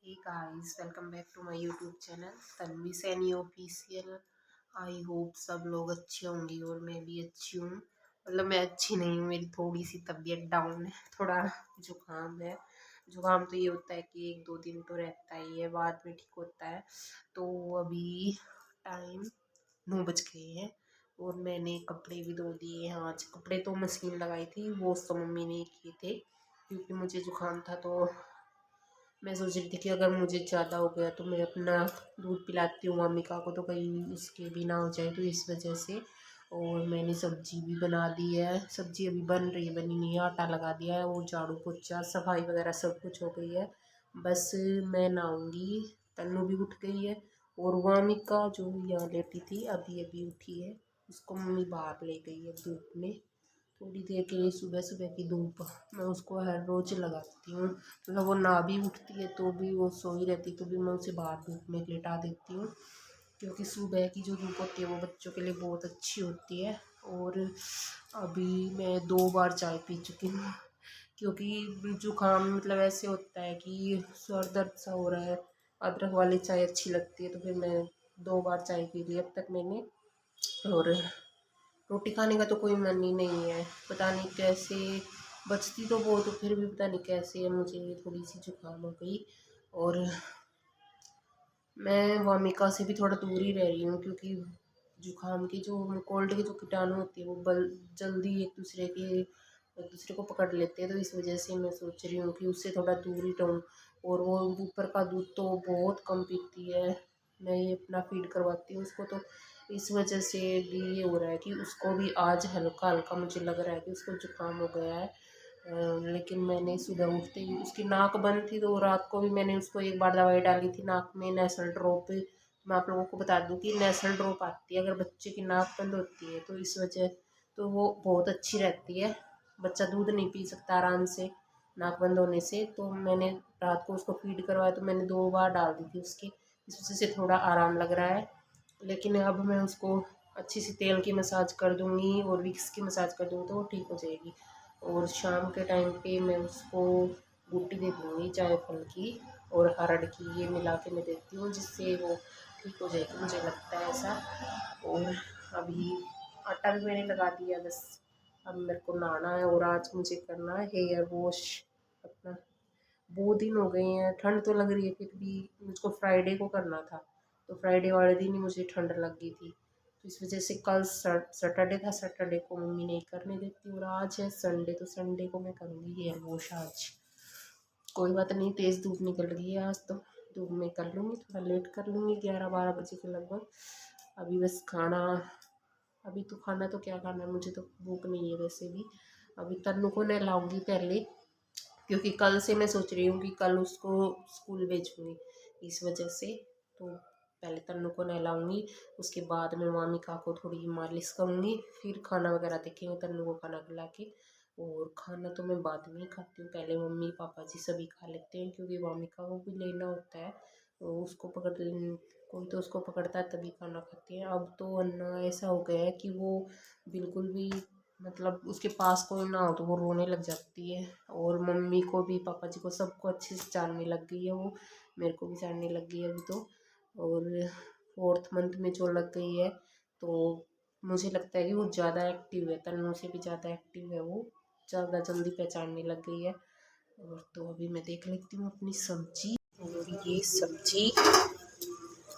Hey guys, welcome back to my YouTube channel Tanvi Saini official. I hope सब लोग अच्छे होंगे और मैं भी अच्छी हूँ। मतलब मैं अच्छी नहीं हूँ, मेरी थोड़ी सी तबीयत डाउन है, थोड़ा जुकाम है। जुकाम तो ये होता है कि 1-2 दिन तो रहता ही है, बाद में ठीक होता है। तो अभी टाइम 9 बज गए हैं और मैंने कपड़े भी धो दिए हैं। आज कपड़े तो मशीन लगाई थी, वो तो मम्मी ने किए थे क्योंकि मुझे जुकाम था। तो मैं सोच रही थी कि अगर मुझे ज़्यादा हो गया तो मैं अपना दूध पिलाती हूँ अम्मिका को, तो कहीं उसके भी ना हो जाए, तो इस वजह से। और मैंने सब्जी भी बना दी है, सब्जी अभी बन रही है, बनी नहीं है। आटा लगा दिया है और झाड़ू पोछा सफाई वगैरह सब कुछ हो गई है। बस मैं नहाऊंगी। तन्नू भी उठ गई है और वामिका जो यहाँ लेटी थी अभी अभी उठी है, उसको मम्मी बाहर ले गई है धूप में थोड़ी देर के लिए। सुबह सुबह की धूप मैं उसको हर रोज लगाती हूँ, मतलब वो ना भी उठती है तो भी वो सोई रहती तो भी मैं उसे बाहर धूप में लेटा देती हूँ, क्योंकि सुबह की जो धूप होती है वो बच्चों के लिए बहुत अच्छी होती है। और अभी मैं 2 बार चाय पी चुकी हूँ, क्योंकि जुकाम मतलब ऐसे होता है कि सर दर्द सा हो रहा है, अदरक वाली चाय अच्छी लगती है, तो फिर मैं 2 बार चाय पी ली अब तक मैंने। और रोटी खाने का तो कोई मन ही नहीं है, पता नहीं कैसे। बचती तो बहुत हो फिर भी पता नहीं कैसे मुझे थोड़ी सी जुकाम हो गई। और मैं वामिका से भी थोड़ा दूर ही रह रही हूँ, क्योंकि जुकाम की जो कोल्ड की जो कीटाणु होती है वो जल्दी एक दूसरे को पकड़ लेते हैं, तो इस वजह से मैं सोच रही हूँ कि उससे थोड़ा दूर ही रहूँ। और वो ऊपर का दूध तो बहुत कम पीती है, मैं ये अपना फीड करवाती हूँ उसको, तो इस वजह से भी ये हो रहा है कि उसको भी आज हल्का हल्का मुझे लग रहा है कि उसको जुकाम हो गया है। लेकिन मैंने सुबह उठते ही उसकी नाक बंद थी, तो रात को भी मैंने उसको एक बार दवाई डाली थी नाक में, नेसल ड्रॉप। मैं आप लोगों को बता दूं कि नेसल ड्रॉप आती है अगर बच्चे की नाक बंद होती है, तो इस वजह तो वो बहुत अच्छी रहती है। बच्चा दूध नहीं पी सकता आराम से नाक बंद होने से, तो मैंने रात को उसको फीड करवाया तो मैंने 2 बार डाल दी थी उसकी, इस वजह से थोड़ा आराम लग रहा है। लेकिन अब मैं उसको अच्छी सी तेल की मसाज कर दूँगी और विक्स की मसाज कर दूँगी तो वो ठीक हो जाएगी। और शाम के टाइम पे मैं उसको बूटी दे दूँगी जायफल की और हरड़ की, ये मिला के मैं देती हूँ, जिससे वो ठीक हो जाएगी, मुझे लगता है ऐसा। और अभी आटा भी मैंने लगा दिया, बस अब मेरे को नहाना है और आज मुझे करना है हेयर वॉश अपना। बहुत दिन हो गए हैं, ठंड तो लग रही है फिर भी मुझको फ्राइडे को करना था, तो फ्राइडे वाले दिन ही मुझे ठंड लग गई थी, तो इस वजह से कल सैटरडे था, सैटरडे को मम्मी नहीं करने देती, और आज है संडे, तो संडे को मैं करूँगी हेयर वॉश आज। कोई बात नहीं, तेज़ धूप निकल रही है आज, तो धूप में कर लूँगी, थोड़ा लेट कर लूँगी 11-12 बजे के लगभग। अभी बस खाना, अभी तो खाना तो क्या खाना है, मुझे तो भूख नहीं है वैसे भी। अभी तन्नू को नहलाऊँगी पहले, क्योंकि कल से मैं सोच रही हूँ कि कल उसको स्कूल भेजूँगी, इस वजह से। तो पहले तन्नू को नहलाऊँगी, उसके बाद मैं वामिका को थोड़ी मालिश करूँगी, फिर खाना वगैरह देखेंगे तन्नू को खाना खिला के। और खाना तो मैं बाद में ही खाती हूँ, पहले मम्मी पापा जी सभी खा लेते हैं, क्योंकि वामिका को भी लेना होता है, तो उसको कोई तो उसको पकड़ता है तभी खाना खाती है। अब तो अन्ना ऐसा हो गया है कि वो बिल्कुल भी, मतलब उसके पास कोई ना हो तो वो रोने लग जाती है, और मम्मी को भी पापा जी को सबको अच्छे से जानने लग गई है वो, मेरे को भी जानने लग गई है अभी तो। और 4th मंथ में जो लग गई है, तो मुझे लगता है कि वो ज़्यादा एक्टिव है, तन्नू से भी ज़्यादा एक्टिव है, वो ज़्यादा जल्दी पहचानने लग गई है। और तो अभी मैं देख लेती हूँ अपनी सब्जी। और ये सब्जी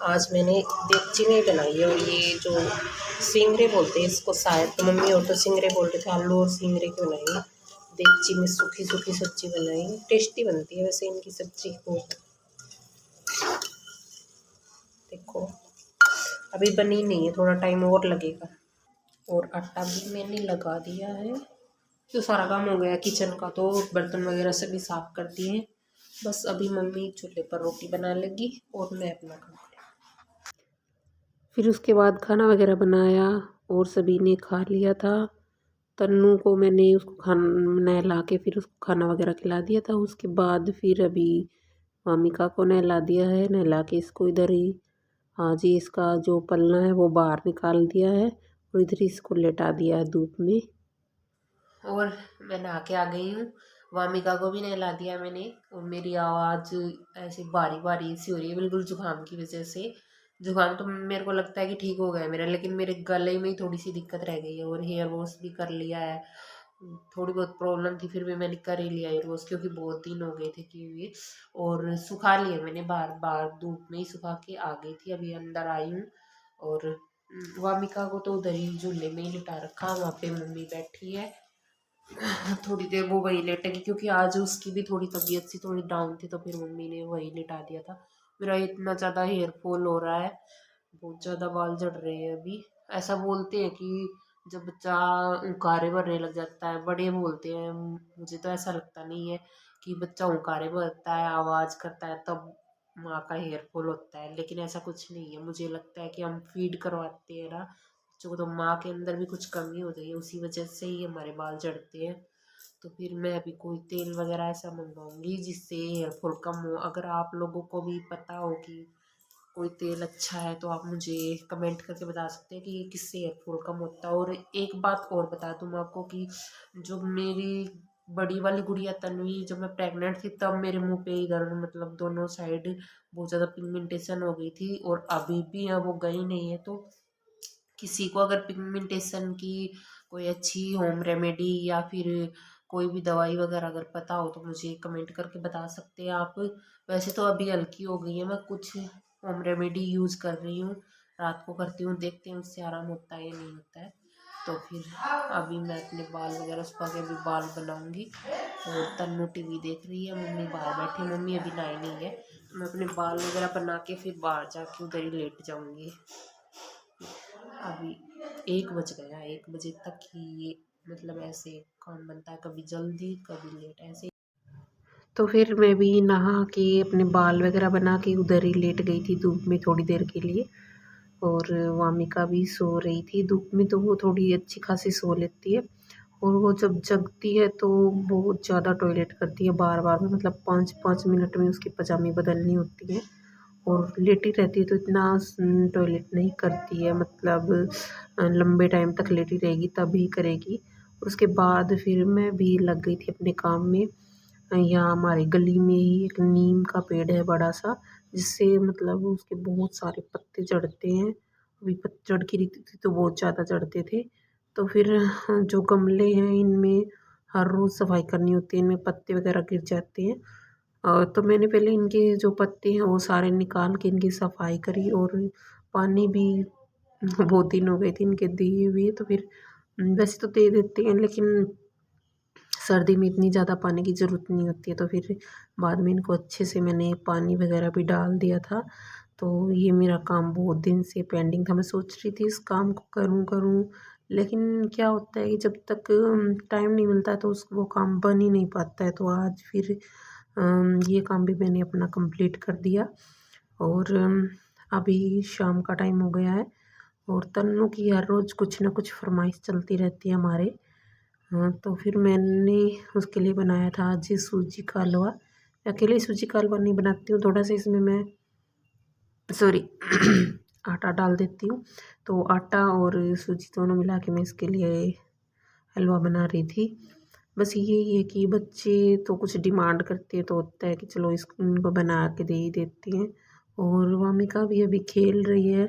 आज मैंने देगची में बनाई है, और ये जो सिंगरे बोलते हैं इसको शायद, तो मम्मी और तो सिंगरे बोल रहे थे, आलू और सिंगरे की बनाई है देगची में, सूखी सूखी सब्जी बनाई है, टेस्टी बनती है वैसे इनकी सब्जी बहुत। देखो अभी बनी नहीं है, थोड़ा टाइम और लगेगा। और आटा भी मैंने लगा दिया है, तो सारा काम हो गया किचन का, तो बर्तन वगैरह सभी साफ कर दिए हैं। बस अभी मम्मी चूल्हे पर रोटी बना लेगी और मैं अपना काम करूँगी। फिर उसके बाद खाना वगैरह बनाया और सभी ने खा लिया था। तन्नू को मैंने उसको खाना नहला के फिर उसको खाना वगैरह खिला दिया था। उसके बाद फिर अभी मामिका को नहला दिया है, नहला के इसको इधर ही, हाँ जी, इसका जो पलना है वो बाहर निकाल दिया है और इधर ही इसको लेटा दिया है धूप में। और मैं नहा के आ गई हूँ, वामिका को भी नहला दिया मैंने। और मेरी आवाज़ ऐसे बारी बारी सी हो रही है, बिल्कुल जुकाम की वजह से। जुकाम तो मेरे को लगता है कि ठीक हो गया है मेरा, लेकिन मेरे गले में ही थोड़ी सी दिक्कत रह गई है। और हेयर वॉश भी कर लिया है, थोड़ी बहुत प्रॉब्लम थी फिर भी मैंने कर ही लिया हेयर वॉश, क्योंकि बहुत दिन हो गए थे किए हुए। और सुखा लिए मैंने, बार बार धूप में ही सुखा के आ गई थी, अभी अंदर आई हूँ। और वामिका को तो उधर ही झूले में ही लिटा रखा, वहाँ पे मम्मी बैठी है। थोड़ी देर वो वही लेटेगी, क्योंकि आज उसकी भी थोड़ी तबीयत सी थोड़ी डाउन थी, तो फिर मम्मी ने वही लिटा दिया था। मेरा इतना ज़्यादा हेयर फॉल हो रहा है, बहुत ज़्यादा बाल झड़ रहे हैं अभी। ऐसा बोलते हैं कि जब बच्चा उंकारे भरने लग जाता है, बड़े बोलते हैं, मुझे तो ऐसा लगता नहीं है कि बच्चा उंकारे भरता है, आवाज़ करता है, तब माँ का हेयर फॉल होता है। लेकिन ऐसा कुछ नहीं है, मुझे लगता है कि हम फीड करवाते हैं ना बच्चों को, तो माँ के अंदर भी कुछ कमी हो गई है, उसी वजह से ही हमारे बाल झड़ते हैं। तो फिर मैं अभी कोई तेल वगैरह ऐसा मंगवाऊंगी जिससे हेयर फॉल कम हो। अगर आप लोगों को भी पता हो कि कोई तेल अच्छा है, तो आप मुझे कमेंट करके बता सकते हैं कि किससे हेयर फॉल कम होता है। और एक बात और बता दूँ मैं आपको कि जो मेरी बड़ी वाली गुड़िया तन्वी, जब मैं प्रेग्नेंट थी तब मेरे मुंह पे इधर मतलब दोनों साइड बहुत ज़्यादा पिगमेंटेशन हो गई थी, और अभी भी है, वो गई नहीं है। तो किसी को अगर पिगमेंटेशन की कोई अच्छी होम रेमेडी या फिर कोई भी दवाई वगैरह अगर पता हो, तो मुझे कमेंट करके बता सकते हैं आप। वैसे तो अभी हल्की हो गई है, मैं कुछ होम रेमेडी यूज़ कर रही हूँ, रात को करती हूँ, देखते हैं उससे आराम होता है या नहीं होता है। तो फिर अभी मैं अपने बाल वगैरह सुखा के अभी बाल बनाऊंगी। और तन्नू टीवी देख रही है, मम्मी बाहर बैठी, मम्मी अभी नहाई नहीं है। मैं अपने बाल वगैरह बना के फिर बाहर जाके उधर ही लेट जाऊंगी। अभी 1 बज गया, 1 बजे तक ही ये मतलब ऐसे काम बनता है, कभी जल्दी कभी लेट ऐसे। तो फिर मैं भी नहा के अपने बाल वगैरह बना के उधर ही लेट गई थी धूप में थोड़ी देर के लिए। और वामिका भी सो रही थी धूप में, तो वो थोड़ी अच्छी खासी सो लेती है। और वो जब जगती है तो बहुत ज़्यादा टॉयलेट करती है बार बार में, मतलब 5-5 मिनट में उसकी पजामी बदलनी होती है। और लेटी रहती है तो इतना टॉयलेट नहीं करती है, मतलब लंबे टाइम तक लेटी रहेगी तभी करेगी। उसके बाद फिर मैं भी लग गई थी अपने काम में। यहाँ हमारी गली में ही एक नीम का पेड़ है बड़ा सा, जिससे मतलब उसके बहुत सारे पत्ते चढ़ते हैं। अभी पतझड़ की ऋतु थी तो बहुत ज़्यादा चढ़ते थे। तो फिर जो गमले हैं इनमें हर रोज़ सफाई करनी होती है, इनमें पत्ते वगैरह गिर जाते हैं। तो मैंने पहले इनके जो पत्ते हैं वो सारे निकाल के इनकी सफाई करी। और पानी भी बहुत दिन हो गए थे इनके दिए हुए, तो फिर वैसे तो दे देते हैं, लेकिन सर्दी में इतनी ज़्यादा पानी की ज़रूरत नहीं होती है। तो फिर बाद में इनको अच्छे से मैंने पानी वगैरह भी डाल दिया था। तो ये मेरा काम बहुत दिन से पेंडिंग था, मैं सोच रही थी इस काम को करूँ करूँ, लेकिन क्या होता है कि जब तक टाइम नहीं मिलता है तो उस वो काम बन ही नहीं पाता है। तो आज फिर ये काम भी मैंने अपना कंप्लीट कर दिया। और अभी शाम का टाइम हो गया है, और तन्नू की हर रोज़ कुछ ना कुछ फरमाइश चलती रहती है हमारे। हाँ, तो फिर मैंने उसके लिए बनाया था आज सूजी का हलवा। अकेले सूजी का हलवा नहीं बनाती हूँ, थोड़ा सा इसमें मैं सॉरी आटा डाल देती हूँ। तो आटा और सूजी दोनों मिला के मैं इसके लिए हलवा बना रही थी। बस यही है कि बच्चे तो कुछ डिमांड करते हैं, तो होता है कि चलो इनको बना के दे ही देती हैं। और वामिका भी अभी खेल रही है।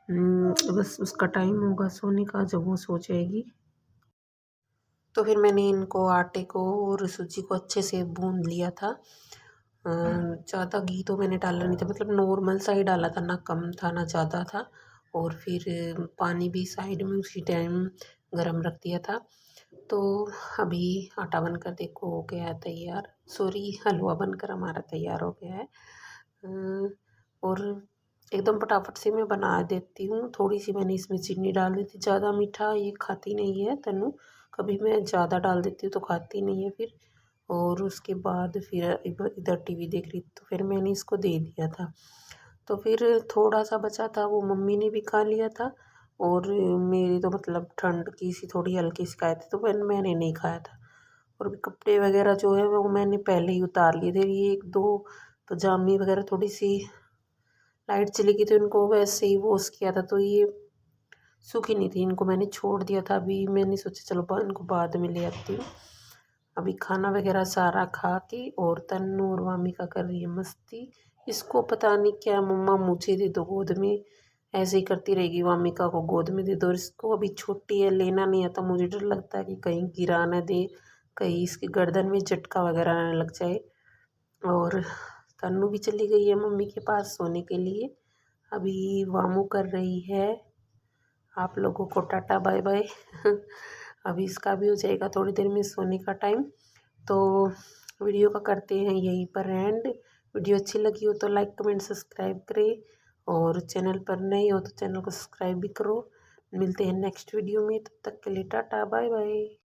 बस उसका टाइम होगा सोने का जब वो सो जाएगी। तो फिर मैंने इनको आटे को और सूजी को अच्छे से भून लिया था। ज़्यादा घी तो मैंने डाला नहीं था, मतलब नॉर्मल सा ही डाला था, ना कम था ना ज़्यादा था। और फिर पानी भी साइड में उसी टाइम गरम रख दिया था। तो अभी आटा बनकर देखो हो गया है तैयार, सॉरी हलवा बनकर हमारा तैयार हो गया है। और एकदम फटाफट से मैं बना देती हूँ। थोड़ी सी मैंने इसमें चीनी डाल दी थी, ज़्यादा मीठा ये खाती नहीं है तन्नू, कभी मैं ज़्यादा डाल देती हूँ तो खाती नहीं है फिर। और उसके बाद फिर इधर टीवी देख रही तो फिर मैंने इसको दे दिया था। तो फिर थोड़ा सा बचा था वो मम्मी ने भी खा लिया था। और मेरी तो मतलब ठंड की सी थोड़ी हल्की शिकायत थी, तो मैंने नहीं खाया था। और भी कपड़े वगैरह जो है वो मैंने पहले ही उतार लिए थे, ये 1-2 पजामी वगैरह थोड़ी सी लाइट चली गई तो इनको वैसे ही वॉश किया था, तो ये सूखी नहीं थी, इनको मैंने छोड़ दिया था। अभी मैंने सोचा चलो इनको बाद में ले आती हूँ। अभी खाना वगैरह सारा खा के और तन्नू और वामिका कर रही है मस्ती। इसको पता नहीं क्या, मम्मा मुझे दे दो गोद में, ऐसे ही करती रहेगी। वामिका को गोद में दे दो, इसको अभी छोटी है, लेना नहीं आता। मुझे डर लगता है कि कहीं गिरा न दे, कहीं इसकी गर्दन में झटका वगैरह न लग जाए। और तन्नू भी चली गई है मम्मी के पास सोने के लिए। अभी वामू कर रही है आप लोगों को टाटा बाय बाय। अभी इसका भी हो जाएगा थोड़ी देर में सोने का टाइम। तो वीडियो का करते हैं यहीं पर एंड। वीडियो अच्छी लगी हो तो लाइक कमेंट सब्सक्राइब करें, और चैनल पर नए हो तो चैनल को सब्सक्राइब भी करो। मिलते हैं नेक्स्ट वीडियो में, तब तक के लिए टाटा बाय बाय।